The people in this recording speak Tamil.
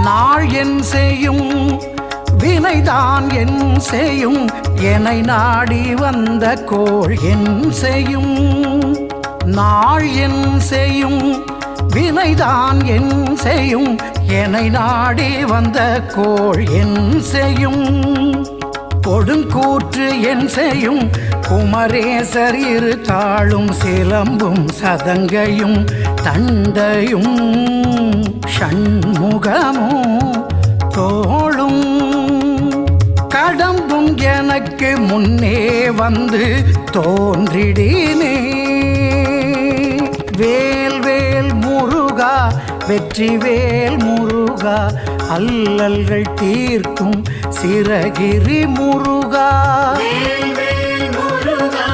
நாள் என் செய்யும் வினைதான் என் செய்யும் என்னை நாடி வந்த கோள் என் செய்யும் நாள் என் செய்யும் வினைதான் என் செய்யும் என்னை நாடி வந்த கோள் என் செய்யும் கொடுங்கூற்று என் செய்யும் குமரேசர் இரு தாளும் சிலம்பும் சதங்கையும் தண்டையும் ஷண்முகமும் தோளும் கடம்பும் எனக்கு முன்னே வந்து தோன்றிடினே வேல் வேல் முருகா வெற்றி வேல் முருகா அல்லல்கள் தீர்க்கும் சிரகிரி முருகா வேல் வேல் முருகா